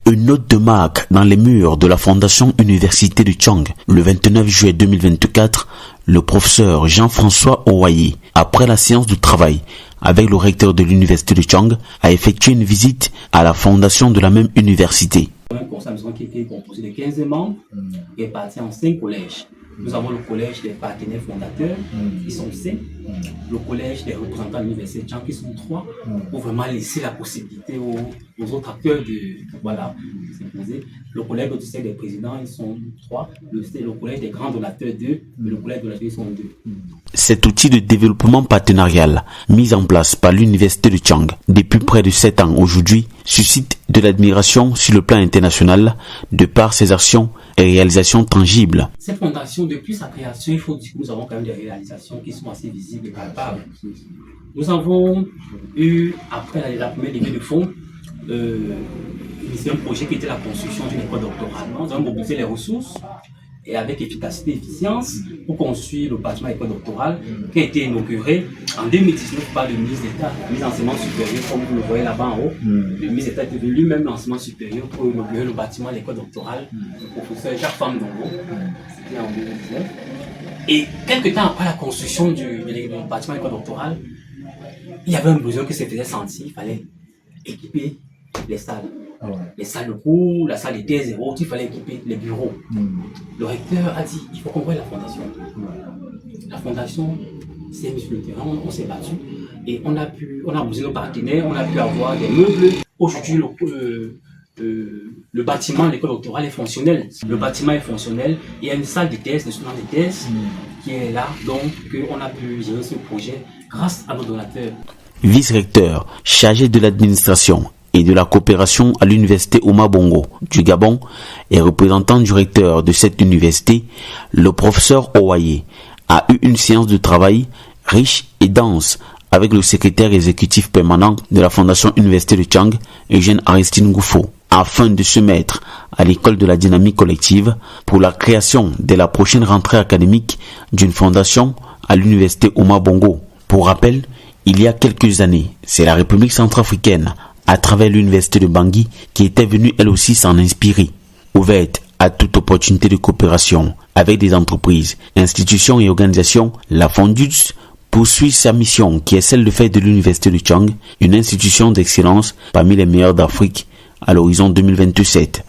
Une note de marque dans les murs de la Fondation Université de Tchang. Le 29 juillet 2024, le professeur Jean-François Owaye, après la séance de travail avec le recteur de l'Université de Tchang, a effectué une visite à la fondation de la même université. Un conseil d'administration qui était composé de 15 membres répartis en 5 collèges. Nous avons le collège des partenaires fondateurs, qui sont 5, le collège des représentants de l'université de Tchang, qui sont 3, pour vraiment laisser la possibilité aux autres acteurs de s'imposer. Le collège des présidents, ils sont 3, le collège des grands donateurs 2, et le collège de la ils sont 2. Cet outil de développement partenarial, mis en place par l'université de Tchang depuis près de 7 ans aujourd'hui, suscite de l'admiration sur le plan international de par ses actions et réalisations tangibles. Cette fondation, depuis sa création, il faut dire que nous avons quand même des réalisations qui sont assez visibles et palpables. Nous avons eu, après la première levée de fonds, initié un projet qui était la construction d'une école doctorale. Nous avons mobilisé les ressources et avec efficacité et efficience pour construire le bâtiment école doctorale qui a été inauguré en 2019 par le ministre d'État, le ministre d'Enseignement supérieur, comme vous le voyez là-bas en haut. Le ministre d'État était venu lui-même l'enseignement supérieur pour inaugurer le bâtiment de l'école doctorale, le professeur Jacques Famdongo, c'était en 2019. Et quelques temps après la construction du bâtiment de l'école doctorale, il y avait un besoin qui se faisait sentir, il fallait équiper les salles. Les salles de cours, la salle des thèses et autres, il fallait équiper les bureaux. Le recteur a dit, il faut qu'on voie la fondation. La fondation s'est mise sur le terrain, on s'est battu et on a besoin de nos partenaires, on a pu avoir des meubles. Aujourd'hui, le bâtiment de l'école doctorale est fonctionnel. Le bâtiment est fonctionnel. Il y a une salle de thèse, de students de thèse qui est là, donc on a pu gérer ce projet grâce à nos donateurs. Vice-recteur chargé de l'administration et de la coopération à l'université Oumar Bongo du Gabon et représentant du recteur de cette université, le professeur Owaye a eu une séance de travail riche et dense avec le secrétaire exécutif permanent de la Fondation Université de Tchang, Eugène Aristide Ngoufo, afin de se mettre à l'école de la dynamique collective pour la création dès la prochaine rentrée académique d'une fondation à l'université Oumar Bongo. Pour rappel, il y a quelques années, c'est la République centrafricaine, à travers l'université de Bangui, qui était venue elle aussi s'en inspirer. Ouverte à toute opportunité de coopération avec des entreprises, institutions et organisations, la Fondus poursuit sa mission qui est celle de faire de l'université de Tchang une institution d'excellence parmi les meilleures d'Afrique à l'horizon 2027.